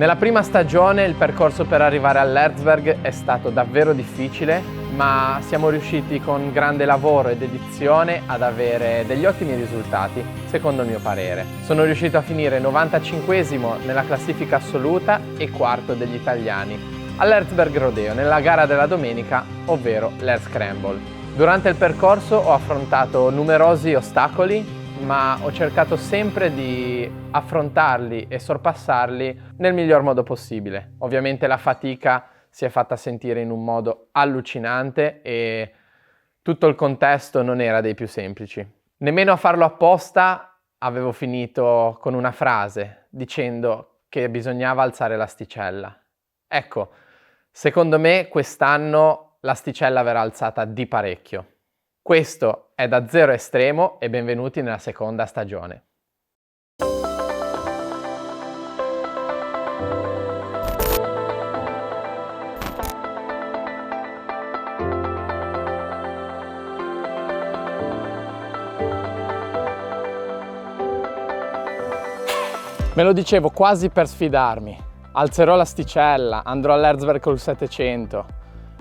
Nella prima stagione il percorso per arrivare all'Erzberg è stato davvero difficile, ma siamo riusciti con grande lavoro e dedizione ad avere degli ottimi risultati, secondo il mio parere. Sono riuscito a finire 95esimo nella classifica assoluta e quarto degli italiani all'Erzberg Rodeo, nella gara della domenica, ovvero l'Air Scramble. Durante il percorso ho affrontato numerosi ostacoli, ma ho cercato sempre di affrontarli e sorpassarli nel miglior modo possibile. Ovviamente la fatica si è fatta sentire in un modo allucinante e tutto il contesto non era dei più semplici. Nemmeno a farlo apposta avevo finito con una frase dicendo che bisognava alzare l'asticella. Ecco, secondo me quest'anno l'asticella verrà alzata di parecchio. Questo è Da Zero Estremo e benvenuti nella seconda stagione. Me lo dicevo quasi per sfidarmi. Alzerò l'asticella, andrò all'Erzberg col 700.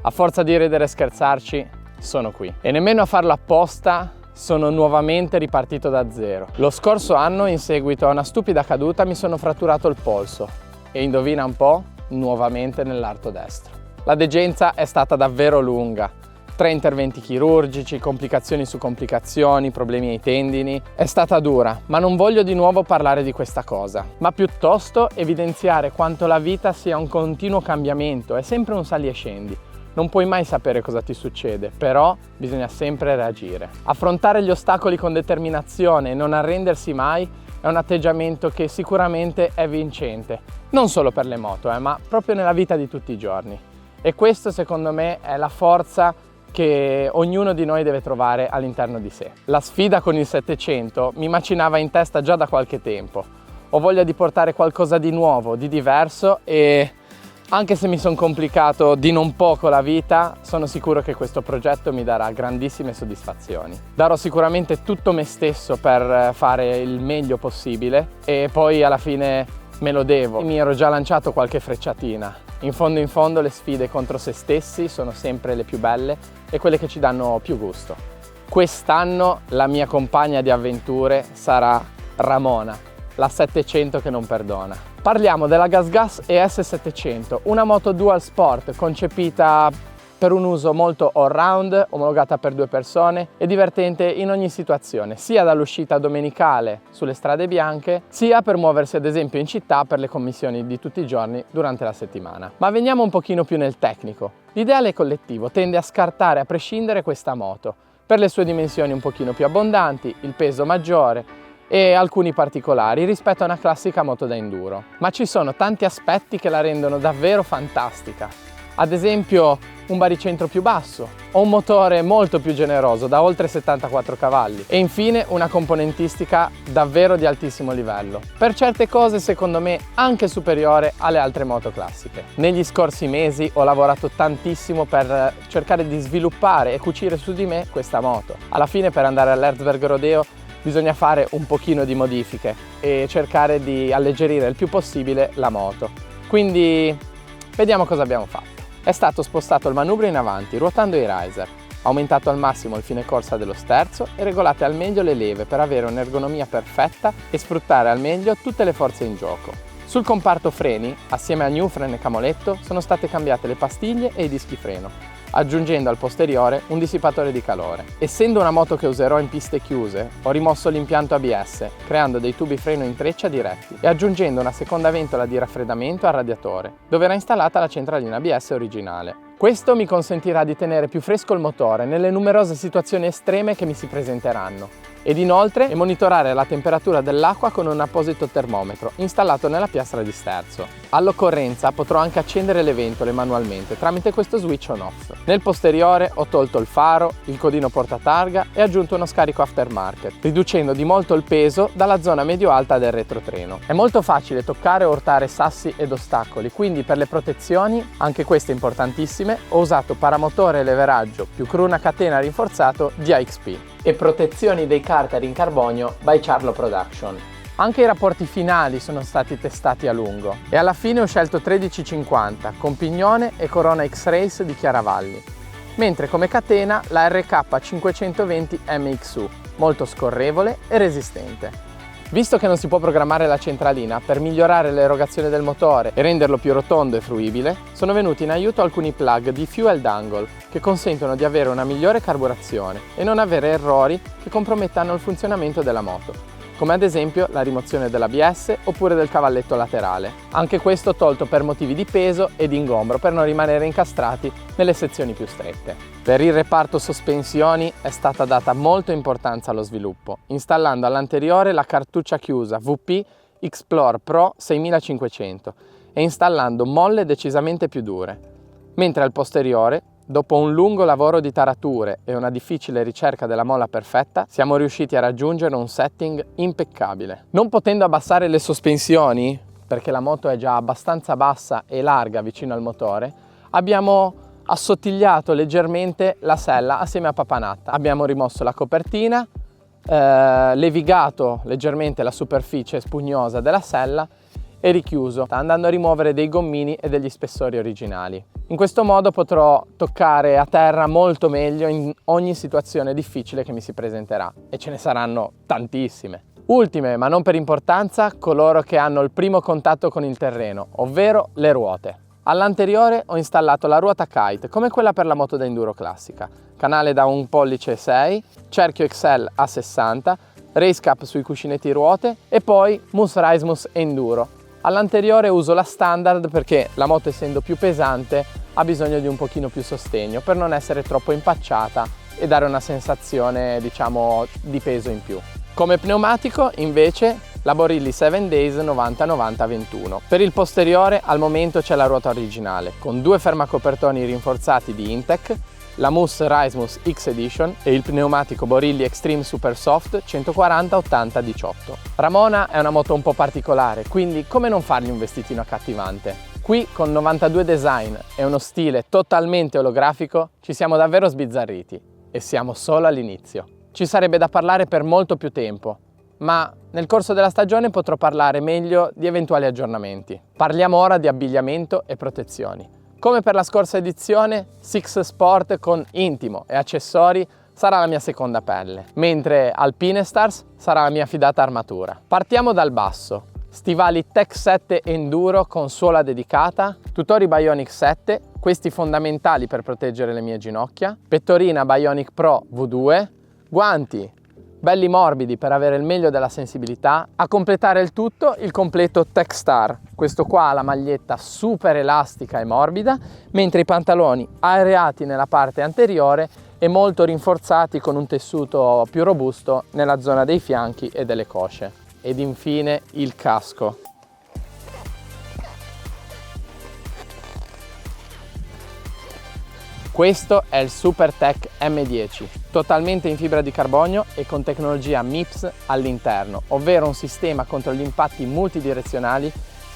A forza di ridere e scherzarci, sono qui. E nemmeno a farlo apposta sono nuovamente ripartito da zero. Lo scorso anno, in seguito a una stupida caduta, mi sono fratturato il polso e indovina un po', nuovamente nell'arto destro. La degenza è stata davvero lunga. 3 interventi chirurgici, complicazioni su complicazioni, problemi ai tendini. È stata dura, ma non voglio di nuovo parlare di questa cosa, ma piuttosto evidenziare quanto la vita sia un continuo cambiamento, è sempre un sali e scendi. Non puoi mai sapere cosa ti succede, però bisogna sempre reagire. Affrontare gli ostacoli con determinazione e non arrendersi mai è un atteggiamento che sicuramente è vincente, non solo per le moto, ma proprio nella vita di tutti i giorni. E questo secondo me è la forza che ognuno di noi deve trovare all'interno di sé. La sfida con il 700 mi macinava in testa già da qualche tempo. Ho voglia di portare qualcosa di nuovo, di diverso e anche se mi sono complicato di non poco la vita, sono sicuro che questo progetto mi darà grandissime soddisfazioni. Darò sicuramente tutto me stesso per fare il meglio possibile e poi alla fine me lo devo. Mi ero già lanciato qualche frecciatina. In fondo le sfide contro se stessi sono sempre le più belle e quelle che ci danno più gusto. Quest'anno la mia compagna di avventure sarà Ramona, la 700 che non perdona. Parliamo della GasGas ES700, una moto dual sport concepita per un uso molto all-round, omologata per 2 persone e divertente in ogni situazione, sia dall'uscita domenicale sulle strade bianche, sia per muoversi ad esempio in città per le commissioni di tutti i giorni durante la settimana. Ma veniamo un pochino più nel tecnico. L'ideale collettivo tende a scartare a prescindere questa moto, per le sue dimensioni un pochino più abbondanti, il peso maggiore, e alcuni particolari rispetto a una classica moto da enduro. Ma ci sono tanti aspetti che la rendono davvero fantastica. Ad esempio un baricentro più basso o un motore molto più generoso da oltre 74 cavalli e infine una componentistica davvero di altissimo livello. Per certe cose secondo me anche superiore alle altre moto classiche. Negli scorsi mesi ho lavorato tantissimo per cercare di sviluppare e cucire su di me questa moto. Alla fine per andare all'Erzberg Rodeo bisogna fare un pochino di modifiche e cercare di alleggerire il più possibile la moto. Quindi vediamo cosa abbiamo fatto. È stato spostato il manubrio in avanti ruotando i riser, aumentato al massimo il fine corsa dello sterzo e regolate al meglio le leve per avere un'ergonomia perfetta e sfruttare al meglio tutte le forze in gioco. Sul comparto freni, assieme a new freno e camoletto, sono state cambiate le pastiglie e i dischi freno, aggiungendo al posteriore un dissipatore di calore. Essendo una moto che userò in piste chiuse, ho rimosso l'impianto ABS, creando dei tubi freno in treccia diretti e aggiungendo una seconda ventola di raffreddamento al radiatore, dove era installata la centralina ABS originale. Questo mi consentirà di tenere più fresco il motore nelle numerose situazioni estreme che mi si presenteranno ed inoltre monitorare la temperatura dell'acqua con un apposito termometro installato nella piastra di sterzo. All'occorrenza potrò anche accendere le ventole manualmente tramite questo switch on-off. Nel posteriore ho tolto il faro, il codino portatarga e aggiunto uno scarico aftermarket, riducendo di molto il peso dalla zona medio-alta del retrotreno. È molto facile toccare o urtare sassi ed ostacoli, quindi per le protezioni, anche queste importantissime, ho usato paramotore e leveraggio più cruna catena rinforzato di AXP e protezioni dei carter in carbonio by Charlo Production. Anche i rapporti finali sono stati testati a lungo e alla fine ho scelto 1350 con pignone e corona X-Race di Chiaravalli, mentre come catena la RK 520 MXU, molto scorrevole e resistente. Visto che non si può programmare la centralina, per migliorare l'erogazione del motore e renderlo più rotondo e fruibile, sono venuti in aiuto alcuni plug di Fuel Dangle che consentono di avere una migliore carburazione e non avere errori che compromettano il funzionamento della moto, come ad esempio la rimozione dell'ABS oppure del cavalletto laterale. Anche questo tolto per motivi di peso e di ingombro per non rimanere incastrati nelle sezioni più strette. Per il reparto sospensioni è stata data molta importanza allo sviluppo, installando all'anteriore la cartuccia chiusa VP Explore Pro 6500 e installando molle decisamente più dure, mentre al posteriore, dopo un lungo lavoro di tarature e una difficile ricerca della molla perfetta, siamo riusciti a raggiungere un setting impeccabile. Non potendo abbassare le sospensioni, perché la moto è già abbastanza bassa e larga vicino al motore, abbiamo assottigliato leggermente la sella assieme a papanatta. Abbiamo rimosso la copertina, levigato leggermente la superficie spugnosa della sella e richiuso, andando a rimuovere dei gommini e degli spessori originali. In questo modo potrò toccare a terra molto meglio in ogni situazione difficile che mi si presenterà, e ce ne saranno tantissime. Ultime, ma non per importanza, coloro che hanno il primo contatto con il terreno, ovvero le ruote. All'anteriore ho installato la ruota kite, come quella per la moto da enduro classica, canale da 1,6 pollici, cerchio XL a 60, race cap sui cuscinetti ruote e poi Mus Racemus Enduro. All'anteriore uso la standard perché la moto, essendo più pesante, ha bisogno di un pochino più sostegno per non essere troppo impacciata e dare una sensazione, diciamo, di peso in più. Come pneumatico invece la Borilli 7 Days 90-90-21. Per il posteriore al momento c'è la ruota originale con due fermacopertoni rinforzati di Intec, la Mus Racemus X Edition e il pneumatico Borilli Extreme Super Soft 140-80-18. Ramona è una moto un po' particolare, quindi come non fargli un vestitino accattivante? Qui con 92 design e uno stile totalmente olografico ci siamo davvero sbizzarriti e siamo solo all'inizio. Ci sarebbe da parlare per molto più tempo, ma nel corso della stagione potrò parlare meglio di eventuali aggiornamenti. Parliamo ora di abbigliamento e protezioni. Come per la scorsa edizione, Six Sport con intimo e accessori sarà la mia seconda pelle, mentre Alpine Stars sarà la mia fidata armatura. Partiamo dal basso. Stivali Tech 7 Enduro con suola dedicata, tutori Bionic 7, questi fondamentali per proteggere le mie ginocchia, pettorina Bionic Pro V2, guanti belli morbidi per avere il meglio della sensibilità. A completare il tutto il completo Tech Star, questo qua ha la maglietta super elastica e morbida, mentre i pantaloni areati nella parte anteriore e molto rinforzati con un tessuto più robusto nella zona dei fianchi e delle cosce. Ed infine il casco. Questo è il SuperTech M10, totalmente in fibra di carbonio e con tecnologia MIPS all'interno, ovvero un sistema contro gli impatti multidirezionali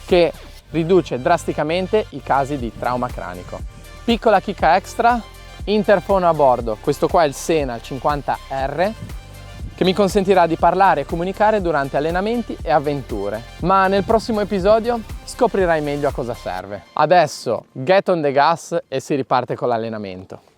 che riduce drasticamente i casi di trauma cranico. Piccola chicca extra, interfono a bordo, questo qua è il Sena 50R, che mi consentirà di parlare e comunicare durante allenamenti e avventure. Ma nel prossimo episodio scoprirai meglio a cosa serve. Adesso get on the gas e si riparte con l'allenamento.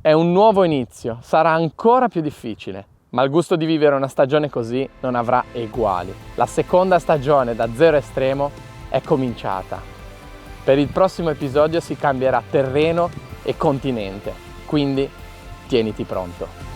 È un nuovo inizio, sarà ancora più difficile, ma il gusto di vivere una stagione così non avrà eguali. La seconda stagione da Zero Estremo è cominciata. Per il prossimo episodio si cambierà terreno e continente, quindi tieniti pronto.